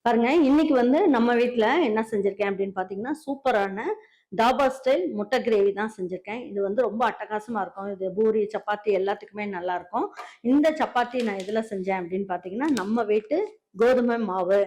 பாருங்க, இன்னைக்கு நம்ம வீட்ல என்ன செஞ்சிருக்கேன் அப்படின்னு பார்த்தீங்கன்னா, சூப்பரான தாபா ஸ்டைல் முட்டை கிரேவி தான் செஞ்சிருக்கேன். இது ரொம்ப அட்டகாசமா இருக்கும். இது பூரி, சப்பாத்தி எல்லாத்துக்குமே நல்லாருக்கும். இந்த சப்பாத்தி நான் எதுல செஞ்சேன் அப்படின்னு பார்த்தீங்கன்னா, நம்ம வீட்டு கோதுமை மாவு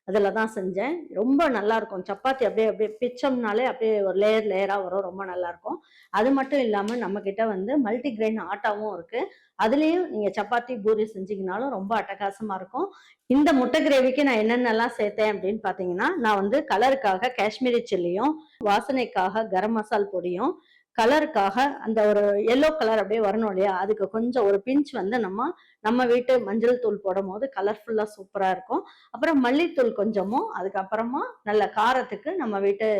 அதில தான் செஞ்சேன். ரொம்ப நல்லாருக்கும். சப்பாத்தி அப்படியே அப்படியே பிச்சோம்னாலே அப்படியே ஒரு லேயர் லேயரா வரும். ரொம்ப நல்லாருக்கும். அது மட்டும் இல்லாம நம்மகிட்ட மல்டி கிரெயின் ஆட்டாவும் இருக்கு. அதுலயும் நீங்க சப்பாத்தி, பூரி செஞ்சீங்கனாலும் ரொம்ப அட்டகாசமா இருக்கும். இந்த முட்டை கிரேவிக்கு நான் என்னென்னலாம் சேர்த்தேன் அப்படின்னு பார்த்தீங்கன்னா, நான் கலருக்காக காஷ்மீரி சில்லியும், வாசனைக்காக கரம் மசால் பொடியும், கலருக்காக அந்த ஒரு எல்லோ கலர் அப்படியே வரணும் இல்லையா? அதுக்கு கொஞ்சம் ஒரு பிஞ்ச் நம்ம நம்ம வீட்டு மஞ்சள் தூள் போடும்போது கலர்ஃபுல்லா சூப்பரா இருக்கும். அப்புறம் மல்லித்தூள் கொஞ்சமும், அதுக்கப்புறமா நல்ல காரத்துக்கு நம்ம வீட்டு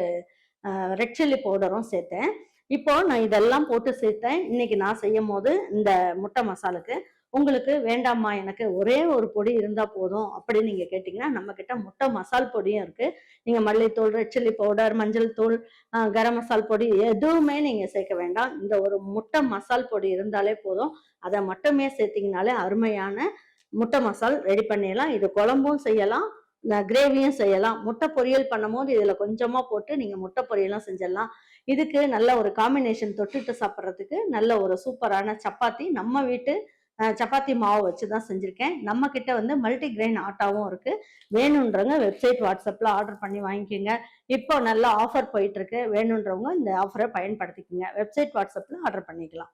ரெட் சில்லி பவுடரும் சேர்த்தேன். இப்போ நான் இதெல்லாம் போட்டு சேர்த்தேன். இன்னைக்கு நான் செய்யும்போது இந்த முட்டை மசாலுக்கு. உங்களுக்கு வேண்டாம்மா எனக்கு ஒரே ஒரு பொடி இருந்தா போதும் அப்படின்னு நீங்க கேட்டீங்கன்னா, நம்மகிட்ட முட்டை மசால் பொடியும் இருக்கு. நீங்க மல்லித்தூள், ரெட் சில்லி பவுடர், மஞ்சள் தூள், கரம் மசால் பொடி எதுவுமே நீங்க சேர்க்க வேண்டாம். இந்த ஒரு முட்டை மசால் பொடி இருந்தாலே போதும். அத மட்டுமே சேர்த்தீங்கனாலே அருமையான முட்டை மசால் ரெடி பண்ணிடலாம். இது குழம்பும் செய்யலாம், கிரேவியும் செய்யலாம். முட்டை பொரியல் பண்ணும்போது இதுல கொஞ்சமா போட்டு நீங்க முட்டை பொரியலும் செஞ்சிடலாம். இதுக்கு நல்ல ஒரு காம்பினேஷன் தொட்டுட்டு சாப்பிடுறதுக்கு நல்ல ஒரு சூப்பரான சப்பாத்தி நம்ம வீட்டு சப்பாத்தி மாவு வச்சு தான் செஞ்சிருக்கேன். நம்ம கிட்ட மல்டி கிரெயின் ஆட்டாவும் இருக்கு. வேணுன்றவங்க வெப்சைட் வாட்ஸ்அப்ல ஆர்டர் பண்ணி வாங்கிக்கோங்க. இப்போ நல்ல ஆஃபர் போயிட்டு இருக்கு. வேணுன்றவங்க இந்த ஆஃபரை பயன்படுத்திக்கோங்க. வெப்சைட் வாட்ஸ்அப்ல ஆர்டர் பண்ணிக்கலாம்.